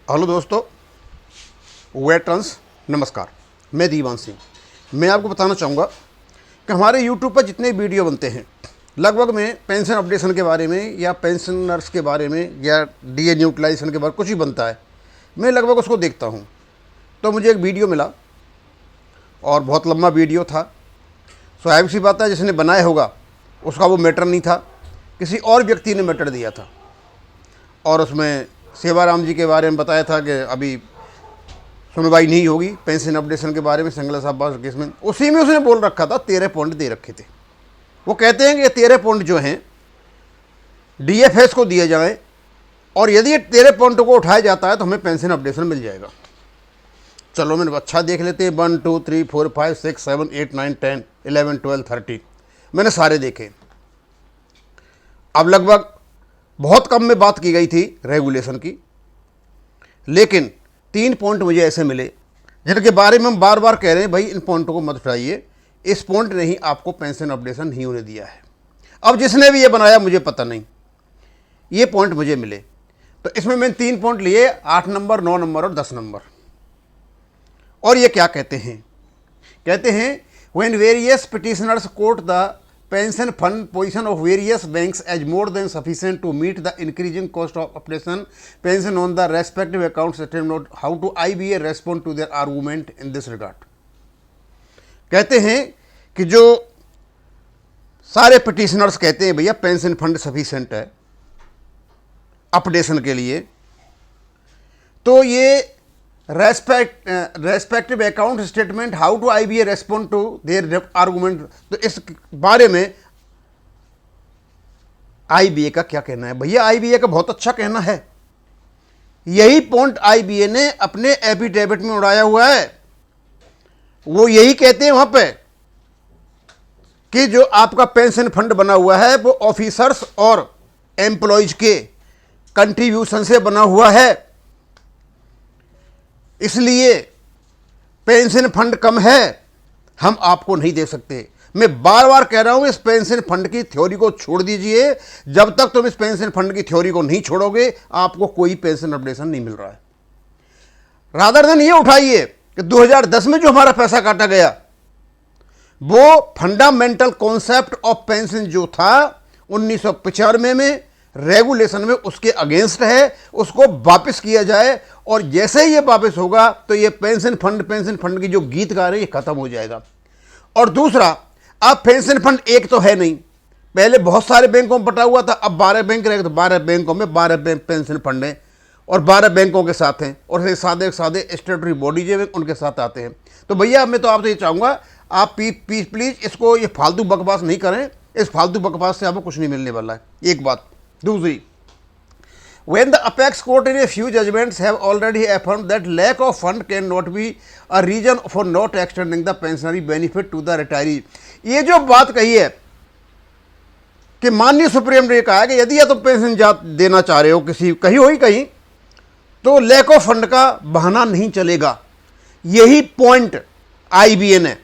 Hello दोस्तों, veterans नमस्कार। मैं दीवान सिंह। मैं आपको बताना चाहूँगा कि हमारे यूट्यूब पर जितने वीडियो बनते हैं, लगभग मैं पेंशन अपडेशन के बारे में या पेंशनर्स के बारे में या डीए न्यूट्रलाइजेशन के बारे में कुछ भी बनता है, मैं लगभग उसको देखता हूँ। तो मुझे एक वीडियो मिला और बहुत लंबा वीडियो था। स्वाभाविक सी बात है, जिसने बनाया होगा उसका वो मैटर नहीं था, किसी और व्यक्ति ने मैटर दिया था। और उसमें सेवाराम जी के बारे में बताया था कि अभी सुनवाई नहीं होगी पेंशन अपडेशन के बारे में, संगला साहब केस में। उसी में उसने बोल रखा था, 13 पॉइंट दे रखे थे। वो कहते हैं कि ये 13 पॉइंट जो हैं डीएफएस को दिए जाएं, और यदि ये 13 पॉइंट को उठाया जाता है तो हमें पेंशन अपडेशन मिल जाएगा। चलो मैंने अच्छा देख लेते हैं। 1 2 3 4 5 6 7 8 9 10 11 12 13 मैंने सारे देखे। अब लगभग बहुत कम में बात की गई थी रेगुलेशन की, लेकिन 3 पॉइंट मुझे ऐसे मिले जिनके बारे में हम बार बार कह रहे हैं, भाई इन पॉइंटों को मत उठाइए, इस पॉइंट ने ही आपको पेंशन अपडेशन नहीं होने दिया है। अब जिसने भी ये बनाया मुझे पता नहीं, ये पॉइंट मुझे मिले। तो इसमें मैंने 3 पॉइंट लिए, 8 नंबर, 9 नंबर और 10 नंबर। और ये क्या कहते हैं? कहते हैं when various petitioners quote the pension fund position of various banks as more than sufficient to meet the increasing cost of obtaining pension on the respective accounts statement, how to IBA respond to their argument in this regard। कहते हैं कि जो सारे petitioners कहते हैं भैया pension fund sufficient है updation के लिए, तो ये respective account statement how to IBA respond to their argument. तो इस बारे में IBA का क्या कहना है? भैया IBA का बहुत अच्छा कहना है। यही पॉइंट IBA ने अपने एफिडेविट में उड़ाया हुआ है। वो यही कहते हैं वहां पे कि जो आपका पेंशन फंड बना हुआ है वो ऑफिसर्स और एम्प्लॉयज के कंट्रीब्यूशन से बना हुआ है, इसलिए पेंशन फंड कम है, हम आपको नहीं दे सकते। मैं बार बार कह रहा हूं, इस पेंशन फंड की थ्योरी को छोड़ दीजिए। जब तक तुम इस पेंशन फंड की थ्योरी को नहीं छोड़ोगे, आपको कोई पेंशन अपडेशन नहीं मिल रहा है। रादर देन ये उठाइए कि 2010 में जो हमारा पैसा काटा गया, वो फंडामेंटल कॉन्सेप्ट ऑफ पेंशन जो था 1995 में रेगुलेशन में उसके अगेंस्ट है, उसको वापस किया जाए। और जैसे ही ये वापस होगा तो ये पेंशन फंड की जो गीत गा रहे हैं ये खत्म हो जाएगा। और दूसरा, अब पेंशन फंड एक तो है नहीं, पहले बहुत सारे बैंकों में बटा हुआ था, अब 12 बैंक रहेगा, तो 12 बैंकों में 12 पेंशन फंड हैं और 12 बैंकों के साथ हैं, और सादे स्टेटरी बॉडी जो है उनके साथ आते हैं। तो भैया मैं तो आपसे ये चाहूँगा, आप प्लीज़ इसको ये फालतू बकवास नहीं करें। इस फालतू बकवास से आपको कुछ नहीं मिलने वाला है। एक बात। दूसरी, when the apex court in a few judgments have already affirmed that lack of fund can not be a reason for not extending the pensionary benefit to the retiree। ये जो बात कही है कि माननीय सुप्रीम ने कहा है कि यदि तुम पेंशन देना चाह रहे हो किसी कहीं तो लैक ऑफ फंड का बहाना नहीं चलेगा। यही पॉइंट IBA ने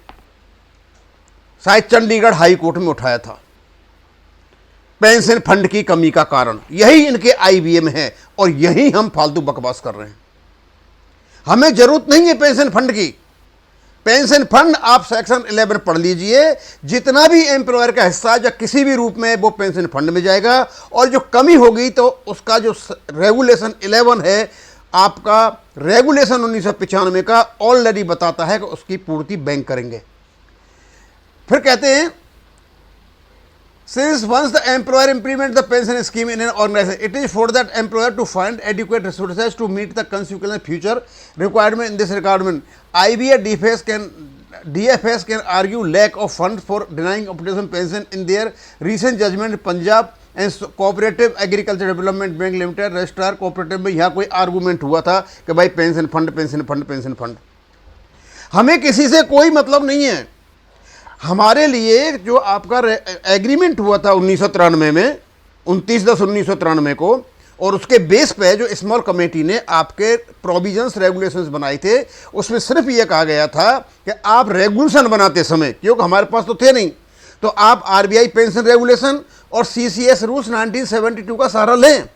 शायद चंडीगढ़ हाई कोर्ट में उठाया था, पेंशन फंड की कमी का कारण यही इनके IBA में है, और यही हम फालतू बकवास कर रहे हैं। हमें जरूरत नहीं है पेंशन फंड की। पेंशन फंड आप सेक्शन 11 पढ़ लीजिए, जितना भी एम्प्लॉयर का हिस्सा या किसी भी रूप में वो पेंशन फंड में जाएगा, और जो कमी होगी तो उसका जो रेगुलेशन 11 है, आपका रेगुलेशन 1995 का ऑलरेडी बताता है कि उसकी पूर्ति बैंक करेंगे। फिर कहते हैं Since once the employer implements the pension scheme in an organization, it is for that employer to find adequate resources to meet the consequent future requirement in this regard. IBA DFS can argue lack of funds for denying occupation pension in their recent judgment Punjab and Cooperative Agriculture Development Bank Limited registrar cooperative में यहाँ कोई argument हुआ था कि भाई pension fund. हमें किसी से कोई मतलब नहीं है। हमारे लिए जो आपका एग्रीमेंट हुआ था 1993 में, 29/10/1993 को, और उसके बेस पे जो स्मॉल कमेटी ने आपके प्रोविजंस रेगुलेशंस बनाए थे, उसमें सिर्फ ये कहा गया था कि आप रेगुलेशन बनाते समय, क्योंकि हमारे पास तो थे नहीं, तो आप RBI पेंशन रेगुलेशन और CCS रूल्स 1972 का सहारा लें।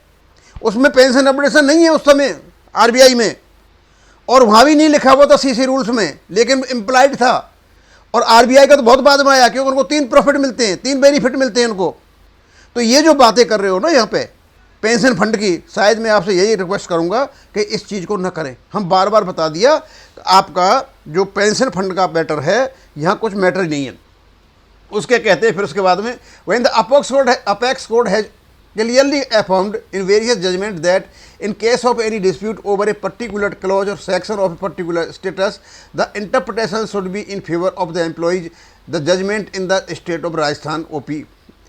उसमें पेंशन अपडेशन नहीं है उस समय, आरबीआई में, और वहाँ भी नहीं लिखा हुआ था सीसी रूल्स में, लेकिन इम्प्लाइड था। और आरबीआई का तो बहुत बाद में आया, क्योंकि उनको 3 प्रॉफिट मिलते हैं, 3 बेनिफिट मिलते हैं उनको। तो ये जो बातें कर रहे हो ना यहाँ पे पेंशन फंड की, शायद मैं आपसे यही रिक्वेस्ट करूँगा कि इस चीज़ को न करें। हम बार बार बता दिया, आपका जो पेंशन फंड का मैटर है यहाँ कुछ मैटर नहीं है। उसके कहते हैं फिर उसके बाद में, when the apex court has clearly affirmed in various judgments that in case of any dispute over a particular clause or section of a particular status, the interpretation should be in favor of the employees. The judgment in the state of Rajasthan OP,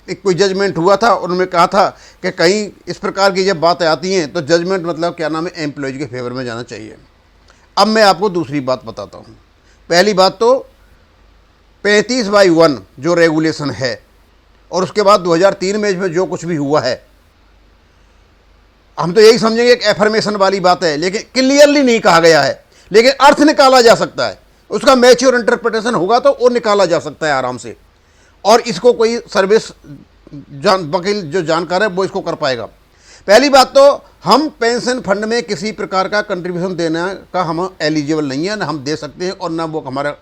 एक कोई judgement हुआ था और उन्होंने कहा था कि कहीं इस प्रकार की जब बातें आती हैं तो जजमेंट मतलब क्या नाम है, एम्प्लॉयज़ के फेवर में जाना चाहिए। अब मैं आपको दूसरी बात बताता हूँ। पहली बात तो 35/1 जो रेगुलेशन है, और उसके बाद 2003 में इसमें जो कुछ भी हुआ है, हम तो यही समझेंगे एक एफर्मेशन वाली बात है, लेकिन क्लियरली नहीं कहा गया है, लेकिन अर्थ निकाला जा सकता है, उसका मैच्योर इंटरप्रिटेशन होगा तो वो निकाला जा सकता है आराम से। और इसको कोई सर्विस वकील जो जानकार है वो इसको कर पाएगा। पहली बात तो हम पेंशन फंड में किसी प्रकार का कंट्रीब्यूशन देने का हम एलिजिबल नहीं है, ना हम दे सकते हैं, और ना वो हमारा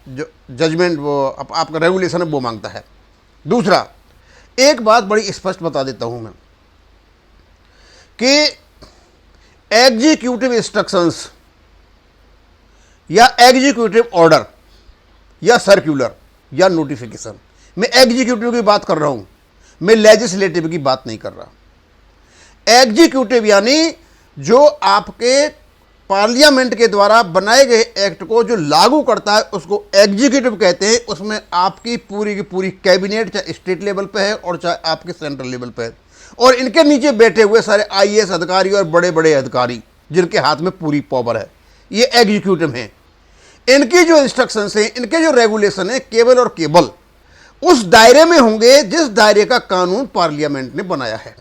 जो जजमेंट वो आपका रेगुलेशन है वो मांगता है। दूसरा, एक बात बड़ी स्पष्ट बता देता हूं मैं कि एग्जीक्यूटिव इंस्ट्रक्शंस या एग्जीक्यूटिव ऑर्डर या सर्कुलर या नोटिफिकेशन, मैं एग्जीक्यूटिव की बात कर रहा हूं, मैं लेजिस्लेटिव की बात नहीं कर रहा। एग्जीक्यूटिव यानी जो आपके पार्लियामेंट के द्वारा बनाए गए एक्ट को जो लागू करता है उसको एग्जीक्यूटिव कहते हैं। उसमें आपकी पूरी की पूरी कैबिनेट चाहे स्टेट लेवल पे है और चाहे आपके सेंट्रल लेवल पे है, और इनके नीचे बैठे हुए सारे आईएएस अधिकारी और बड़े बड़े अधिकारी जिनके हाथ में पूरी पावर है, ये एग्जीक्यूटिव हैं। इनकी जो इंस्ट्रक्शंस हैं, इनके जो रेगुलेशन है, केवल और केवल उस दायरे में होंगे जिस दायरे का कानून पार्लियामेंट ने बनाया है।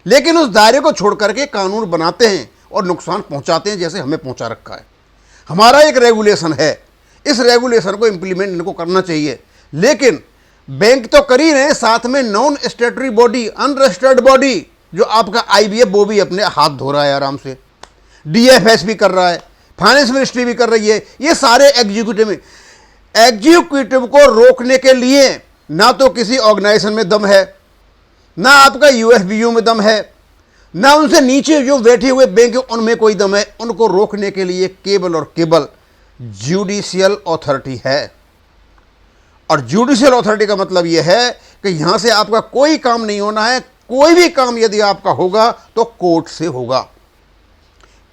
लेकिन उस दायरे को छोड़ करके कानून बनाते हैं और नुकसान पहुंचाते हैं, जैसे हमें पहुंचा रखा है। हमारा एक रेगुलेशन है, इस रेगुलेशन को इंप्लीमेंट इनको करना चाहिए, लेकिन बैंक तो कर ही रहे हैं, साथ में नॉन स्टेटरी बॉडी, अनरजिस्टर्ड बॉडी जो आपका आईबीएफ, वो भी अपने हाथ धो रहा है आराम से, डीएफएस भी कर रहा है, फाइनेंस मिनिस्ट्री भी कर रही है। ये सारे एग्जीक्यूटिव को रोकने के लिए ना तो किसी ऑर्गेनाइजेशन में दम है, ना आपका यूएफबीयू में दम है, ना उनसे नीचे जो बैठे हुए बैंक है उनमें कोई दम है। उनको रोकने के लिए केवल और केवल जुडिशियल अथॉरिटी है। और जुडिशियल अथॉरिटी का मतलब यह है कि यहां से आपका कोई काम नहीं होना है। कोई भी काम यदि आपका होगा तो कोर्ट से होगा,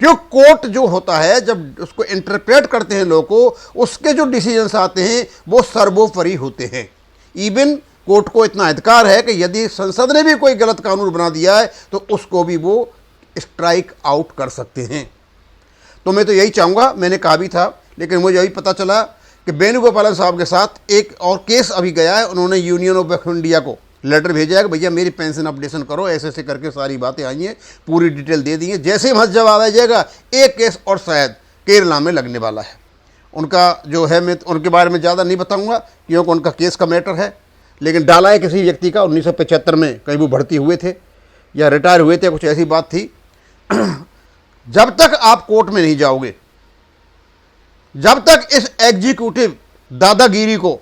क्यों कोर्ट जो होता है जब उसको इंटरप्रेट करते हैं लोगों को, उसके जो डिसीजंस आते हैं वो सर्वोपरि होते हैं। इवन कोर्ट को इतना अधिकार है कि यदि संसद ने भी कोई गलत कानून बना दिया है तो उसको भी वो स्ट्राइक आउट कर सकते हैं। तो मैं तो यही चाहूँगा, मैंने कहा भी था, लेकिन मुझे अभी पता चला कि वेणुगोपालन साहब के साथ एक और केस अभी गया है। उन्होंने यूनियन ऑफ इंडिया को लेटर भेजा है कि भैया मेरी पेंशन अपडेशन करो, ऐसे ऐसे करके सारी बातें आई हैं, पूरी डिटेल दे दी है। जैसे ही वहाँ जवाब आ जाएगा, एक केस और शायद केरला में लगने वाला है। उनका जो है, मैं उनके बारे में ज़्यादा नहीं बताऊँगा क्योंकि उनका केस का मैटर है, लेकिन डाला है किसी व्यक्ति का 1975 में, कहीं वो भर्ती हुए थे या रिटायर हुए थे, कुछ ऐसी बात थी। जब तक आप कोर्ट में नहीं जाओगे, जब तक इस एग्जीक्यूटिव दादागिरी को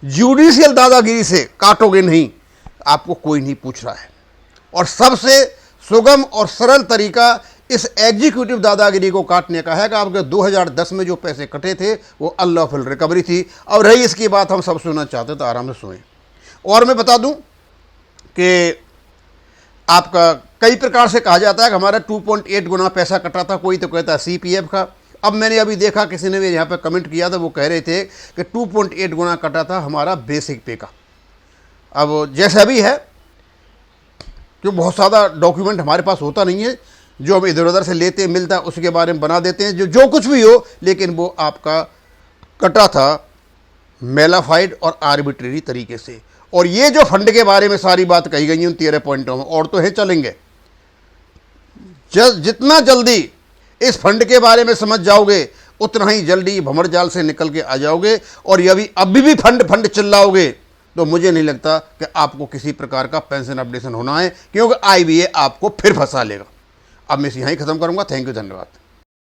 जुडिशियल दादागिरी से काटोगे नहीं, आपको कोई नहीं पूछ रहा है। और सबसे सुगम और सरल तरीका इस एग्जीक्यूटिव दादागिरी को काटने का है कि आपके 2010 में जो पैसे कटे थे वो अनलॉफुल रिकवरी थी। और रही इसकी बात, हम सब सुनना चाहते तो आराम से सुने। और मैं बता दूं कि आपका कई प्रकार से कहा जाता है कि हमारा 2.8 गुना पैसा कटा था, कोई तो कहता है सीपीएफ का। अब मैंने अभी देखा किसी ने भी यहाँ पे कमेंट किया था, वो कह रहे थे कि 2.8 गुना कटा था हमारा बेसिक पे का। अब जैसा भी है, क्यों बहुत ज़्यादा डॉक्यूमेंट हमारे पास होता नहीं है, जो हम इधर उधर से लेते मिलता उसके बारे में बना देते हैं, जो कुछ भी हो, लेकिन वो आपका कटा था मेलाफाइड और आर्बिट्रेरी तरीके से। और ये जो फंड के बारे में सारी बात कही गई है उन 13 पॉइंटों में, और तो है चलेंगे, जितना जल्दी इस फंड के बारे में समझ जाओगे उतना ही जल्दी भंवर जाल से निकल के आ जाओगे। और यदि अभी भी फंड चिल्लाओगे तो मुझे नहीं लगता कि आपको किसी प्रकार का पेंशन अपडेशन होना है, क्योंकि आईबीए आपको फिर फंसा लेगा। अब मैं इसे यहीं ख़त्म करूँगा। थैंक यू, धन्यवाद।